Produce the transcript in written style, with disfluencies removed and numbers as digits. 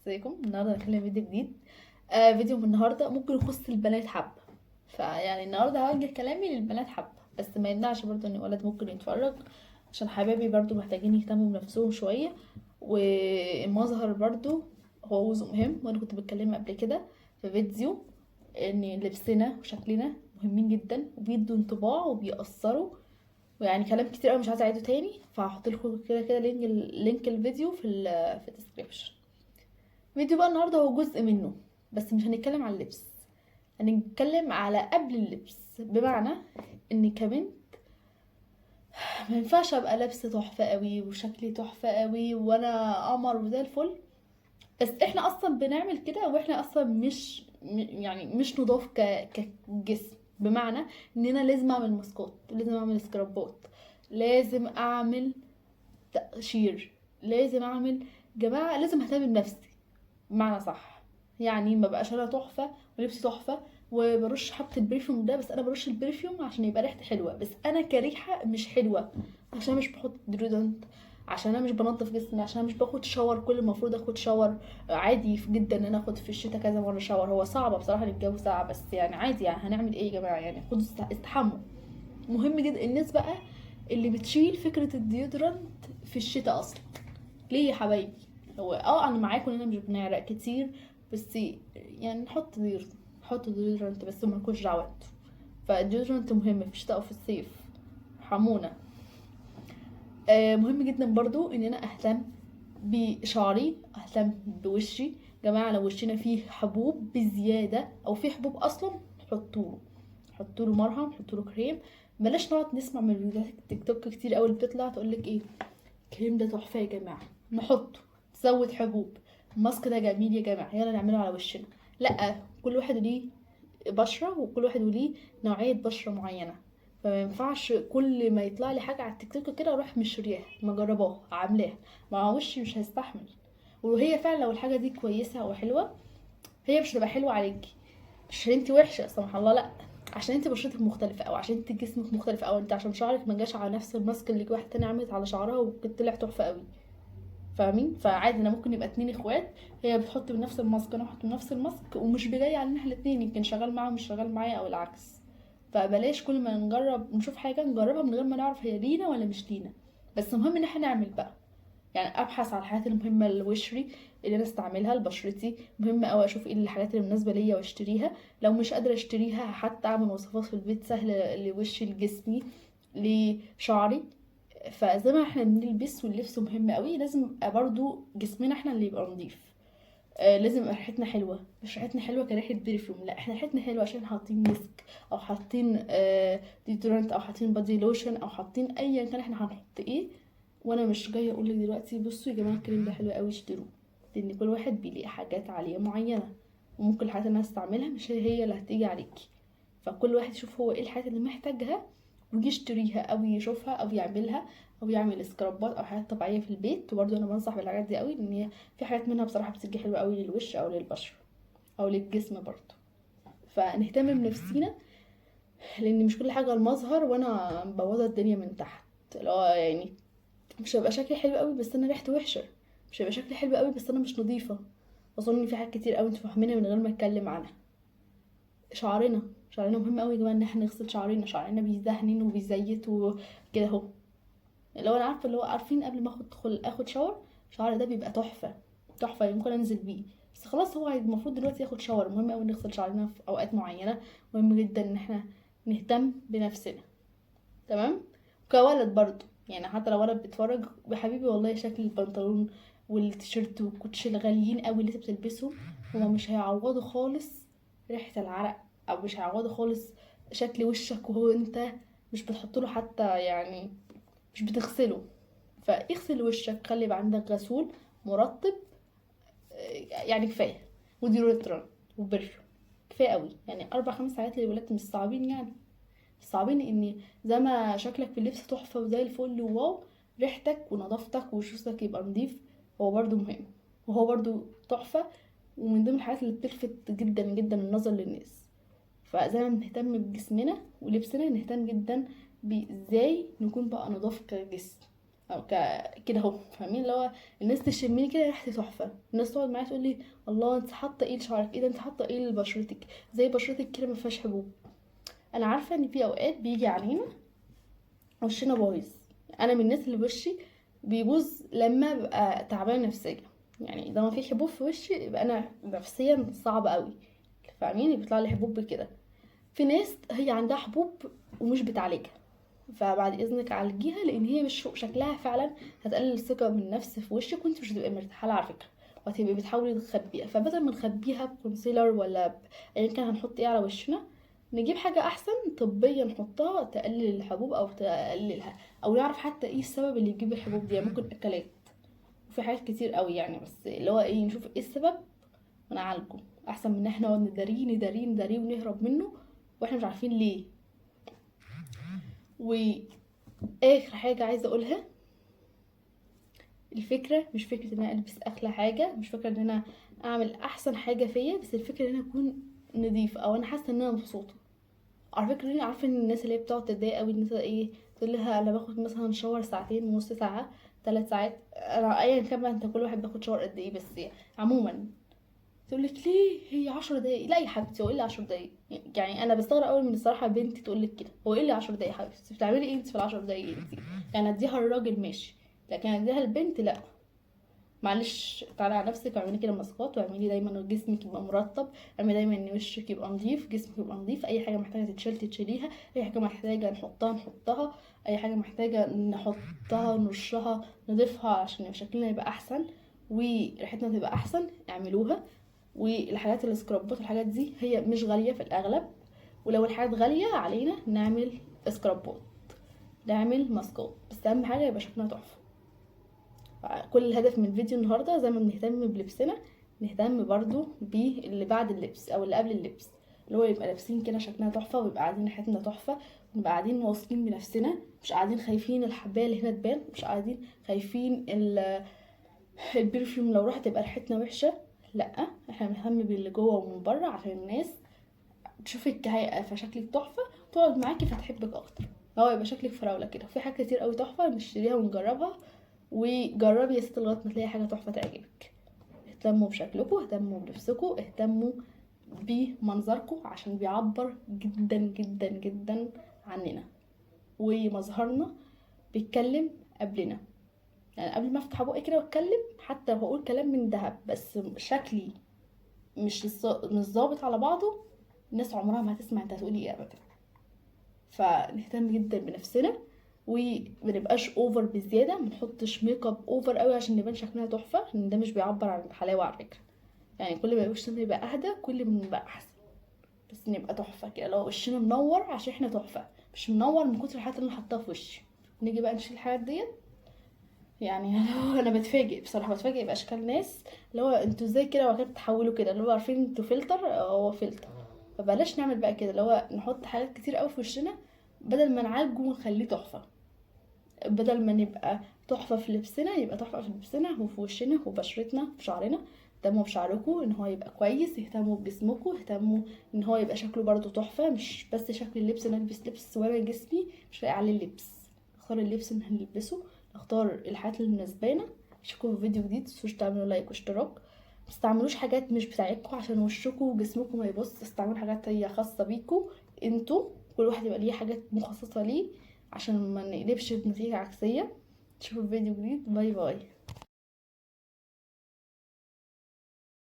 ازيكم؟ النهارده هنتكلم فيديو جديد. فيديو من النهارده ممكن يخص البنات حبه. فيعني النهارده هوجه كلامي للبنات حبه، بس ما يمنعش برضو ان الولد ممكن يتفرج، عشان حبايبي برضو محتاجين يهتموا بنفسهم شويه. والمظهر برضو هو جزء مهم، وانا كنت بتكلم قبل كده في فيديو ان لبسنا وشكلنا مهمين جدا وبيدوا انطباع وبيأثروا. ويعني كلام كتير قوي مش عايزه اعيده تاني، فهحط لكم كده كده لينك الفيديو في الديسكريبشن. فيديو بقى النهارده هو جزء منه، بس مش هنتكلم عن اللبس، هنتكلم على قبل اللبس. بمعنى ان كبنت ما ينفعش ابقى لابسه تحفه قوي وشكلي تحفه قوي وانا قمر وزي الفل، بس احنا اصلا بنعمل كده واحنا اصلا يعني مش نضاف كجسم. بمعنى ان انا لازم اعمل ماسكات، لازم اعمل سكرابات، لازم اعمل تقشير، لازم اعمل، جماعه لازم اهتم بنفسي. بمعنى صح، يعني ما بقاش انا تحفه ولبسي تحفه وبرش حبه البرفيوم ده، بس انا برش البرفيوم عشان يبقى ريحتي حلوه، بس انا كريحه مش حلوه، عشان أنا مش بحط ديودرنت، عشان انا مش بنضف جسمي، عشان انا مش باخد شاور كل المفروض اخد شاور. عادي جدا ان انا اخد في الشتاء كذا مره شاور، هو صعبه بصراحه للجو ساعه، بس يعني عادي، يعني هنعمل ايه يا جماعه؟ يعني خدوا استحموا. مهم جدا الناس بقى اللي بتشيل فكره الديودرنت في الشتاء اصلا. ليه يا حبايبي؟ هو انا معاكم ان انا مش بنعرق كتير، بس يعني نحط ديودرنت بس ما نكونش دعوه انتوا. فالديودرنت مهم في الشتاء او في الصيف، ارحمونا. مهم جدا برضو ان انا اهتم بشعري، اهتم بوشي. جماعه لو وشنا فيه حبوب بزياده او فيه حبوب اصلا، حطوله مرهم، حطوله كريم. بلاش نقعد نسمع من فيديوهات تيك توك كتير قوي اللي بتطلع تقولك ايه، الكريم ده تحفه يا جماعه نحطه تزود حبوب، الماسك ده جميل يا جماعه يلا نعمله على وشنا. لا، كل واحد ليه بشره وكل واحد وليه نوعيه بشره معينه، فما ينفعش كل ما يطلع لي حاجه على التيك توك كده اروح مشرياها مجرباها عاملاها، مع وشي مش هيستحمل. وهي فعلا لو الحاجه دي كويسه او حلوه، هي مش هتبقى حلوه عليكي، مش عشان انت وحشه لا سمح الله، لا، عشان انت بشرتك مختلفه، او عشان انت جسمك مختلف، او انت عشان شعرك ما جاش على نفس الماسك اللي واحده تانية عملت على شعرها وكنت طلع تحفه قوي. فاهمين؟ فعادي انا ممكن يبقى اتنين اخوات، هي بتحط بنفس الماسك انا بحط بنفس الماسك، ومش بيجي علينا احنا الاتنين، يمكن شغال معاها ومش شغال معايا او العكس. فبلاش كل ما نجرب نشوف حاجه نجربها من غير ما نعرف هي لينا ولا مش لينا. بس المهم ان احنا نعمل بقى، يعني ابحث عن الحاجات المهمه لوشري اللي انا استعملها لبشرتي. مهم اوي اشوف ايه الحاجات اللي مناسبه ليا واشتريها. لو مش قادره اشتريها حتى اعمل وصفات في البيت سهله لوشي لجسمي لشعري. فزي ما احنا بنلبس، واللبس مهم قوي، لازم يبقى برضو جسمنا احنا اللي يبقى نضيف. لازم يبقى ريحتنا حلوه، مش ريحتنا حلوه كريحه برفيوم، لا احنا ريحتنا حلوه عشان حاطين مسك، او حاطين ديودرنت، او حاطين بادي لوشن، او حاطين ايا كان احنا هنحط ايه. وانا مش جايه اقول لك دلوقتي بصوا يا جماعه الكريم ده حلو قوي اشتروه، لان كل واحد بيلاقي حاجات عليه معينه، وممكن الحاجات اللي انا هستعملها مش هي اللي هتيجي عليكي. فكل واحد يشوف هو ايه الحاجات اللي محتاجها ويجي يشتريها او يشوفها او يعملها، او يعمل سكرابات او حاجات طبيعيه في البيت. وبرده انا بنصح بالحاجات دي قوي، لان هي في حاجات منها بصراحه بتدي حلوه قوي للوش او للبشره او للجسم برضه. فنهتم بنفسينا، لان مش كل حاجه المظهر وانا مبوظه الدنيا من تحت. اللي هو يعني مش هيبقى شكلي حلو قوي بس انا ريحتي وحشه، مش هيبقى شكلي حلو قوي بس انا مش نظيفه. اظن ان في حاجات كتير قوي انتوا فاهمينها من غير ما اتكلم عنها. شعرنا مهم قوي يا جماعه ان احنا نغسل شعرنا بيزهنن وبيزيت وكده اهو. اللي هو انا عارفه، اللي هو عارفين قبل ما اخد شاور شعري ده بيبقى تحفه يعني ممكن انزل بيه، بس خلاص هو المفروض دلوقتي ياخد شاور. مهم قوي نغسل شعرنا في اوقات معينه، مهم جدا ان احنا نهتم بنفسنا. تمام. كولد برضو، يعني حتى لو ولد بيتفرج بحبيبي والله شكل البنطلون والتيشيرت والكوتشي الغاليين قوي اللي انت بتلبسهم هما مش هيعوضوا خالص ريحة العرق، او مش هيعوضوا خالص شكل وشك وهو انت مش بتحط له حتى، يعني مش بتغسله. فاغسل وشك، خلي يبقى عندك غسول مرطب، يعني كفايه، وديوريتران وبرفيوم كفايه قوي، يعني 4 5 حاجات للولاد مش صعبين يعني. صعبين ان زي ما شكلك في اللبس تحفه وزي الفل وواو، ريحتك ونظافتك وشوزك يبقى نضيف، هو برضو مهم، وهو برضو تحفه، ومن ضمن الحاجات اللي بتلفت جدا جدا النظر للناس. فزي ما بنهتم بجسمنا ولبسنا نهتم جدا بازاي نكون بقى نضاف كجسم. او كده اهو، فاهمين؟ اللي هو الناس تشمني كده ريحتي تحفه، الناس تقعد معايا تقول لي الله انت حاطه ايه لشعرك، ايه ده انت حاطه ايه لبشرتك، زي بشرتك كده ما فيهاش حبوب. انا عارفه ان في اوقات بيجي علينا وشنا بايظ، انا من الناس اللي وشي بيبوظ لما ببقى تعبانه نفسيا، يعني لو ما في حبوب في وشي يبقى انا نفسيا صعبه قوي، فاهمين؟ بيطلع لي حبوب كده. في ناس هي عندها حبوب ومش بتعالجها، فبعد اذنك عالجيها، لان هي مش شكلها فعلا هتقلل الثقه بالنفس في وشك، وانت مش هتبقي مرتاحه لها على فكره، وهتبقي بتحاولي تخبيها. فبدل ما نخبيها بكونسيلر ولا ايا كان هنحط ايه على وشنا، نجيب حاجه احسن طبيا نحطها تقلل الحبوب او تقللها، او نعرف حتى ايه السبب اللي يجيب الحبوب دي. يعني ممكن اكلات، وفي حاجات كتير قوي يعني، بس اللي هو ايه، نشوف ايه السبب ونعالجه، احسن من ان احنا نقعد نداريه نداريه نداريه ونهرب منه واحنا مش عارفين ليه. واخر حاجه عايزه اقولها، الفكره مش فكره ان انا البس احلى حاجه، مش فكره ان انا اعمل احسن حاجه فيا، بس الفكره ان انا اكون نظيفه او انا حاسه ان انا مبسوطه. على فكره انا عارفه ان الناس اللي هي بتقعد تتضايق قوي، الناس ايه تقول لها انا باخد مثلا شاور ساعتين ونص ساعه 3 ساعات، انا ايا كان بقى انت كل واحد بياخد شاور قد ايه، بس عموما تقول لك ليه هي 10 دقايق، لا يا حبيبتي هو ايه اللي 10 دقايق؟ يعني انا بستغرب اول من الصراحه بنتي تقول لك كده، هو ايه اللي 10 دقايق يا حبيبتي، بتعملي ايه انت في ال10 دقايق انت؟ يعني اديها الراجل ماشي، لكن اديها البنت لا. معلش تعالي على نفسك واعملي كده ماسكات، واعملي دايما جسمك يبقى مرطب، اعملي دايما ان وشك يبقى نظيف، جسمك يبقى نظيف، اي حاجه محتاجه تتشال تشيليها، اي حاجه محتاجه نحطها، اي حاجه محتاجه نحطها نرشها نضيفها عشان شكلنا يبقى احسن وريحتنا تبقى احسن، اعملوها. والحاجات السكرابات والحاجات دي هي مش غاليه في الاغلب، ولو الحاجات غاليه علينا نعمل سكرابات، نعمل ماسكات، بس اهم حاجه يبقى شكلنا تحفه. كل الهدف من الفيديو النهارده زي ما بنهتم بلبسنا، نهتم برضو باللي بعد اللبس او اللي قبل اللبس، اللي هو يبقى لابسين كده شكلنا تحفه، ويبقى قاعدين ريحتنا تحفه، ونبقى قاعدين واثقين بنفسنا، مش قاعدين خايفين الحبايه اللي هنا تبان، مش قاعدين خايفين البرفيوم لو راح تبقى ريحتنا وحشه. لا، احنا بنهتم باللي جوه ومن بره عشان الناس تشوفك هيئه فشكلك تحفه، تقعد معاكي فتحبك اكتر، هو يبقى شكلك فراوله كده. في حاجات كتير قوي تحفه نشتريها ونجربها، وجربي يا ست لغايه ما تلاقي حاجه تحفه تعجبك. اهتموا بشكلكم، اهتموا بلبسكم، اهتموا بمنظركم، عشان بيعبر جدا جدا جدا عننا، ومظهرنا بيتكلم قبلنا. يعني قبل ما افتح بقي كده واتكلم، حتى لو هقول كلام من دهب بس شكلي مش ظابط على بعضه، الناس عمرها ما هتسمع انت هتقولي ايه ابدا. فنهتم جدا بنفسنا، ومنبقاش اوفر بزياده، منحطش ميك اب اوفر قوي عشان نبان شكلنا تحفه، لان ده مش بيعبر عن الحلاوه على فكره. يعني كل ما وشنا يبقى اهدى كل ما نبقى احسن، بس نبقى تحفه كده، لو وشنا منور عشان احنا تحفه، مش منور من كتر الحاجات اللي انا حطاها في وشي. نيجي بقى نشيل الحاجات ديت، يعني انا بتفاجئ بصراحه، بتفاجئ باشكال ناس، اللي هو انتوا ازاي كده وكده بتحولوا كده، اللي هو عارفين انتوا فلتر، هو فلتر. فبلاش نعمل بقى كده، اللي هو نحط حاجات كتير قوي في وشنا بدل ما نعالجه ونخليه تحفه، بدل ما نبقى تحفه في لبسنا يبقى تحفه في لبسنا وفي وشنا وبشرتنا في شعرنا. اهتموا بشعركم ان هو يبقى كويس، اهتموا بجسمكم، اهتموا ان هو يبقى شكله برضو تحفه، مش بس شكل اللبس نلبس لبس وانا جسمي مش لاقي عليه اللبس. اختار اللبس اللي هنلبسه، نختار الحاجات اللي مناسبانا. اشوفكم في فيديو جديد، متنسوش تعملوا لايك واشتراك، متستعملوش حاجات مش بتاعتكم عشان وشكم وجسمكم ما يبص، استعملوا حاجات هي خاصه بيكم انتوا، كل واحد يبقى ليه حاجات مخصصه ليه عشان ما نقلبش بنتيجة عكسية. نشوف الفيديو جديد، باي باي.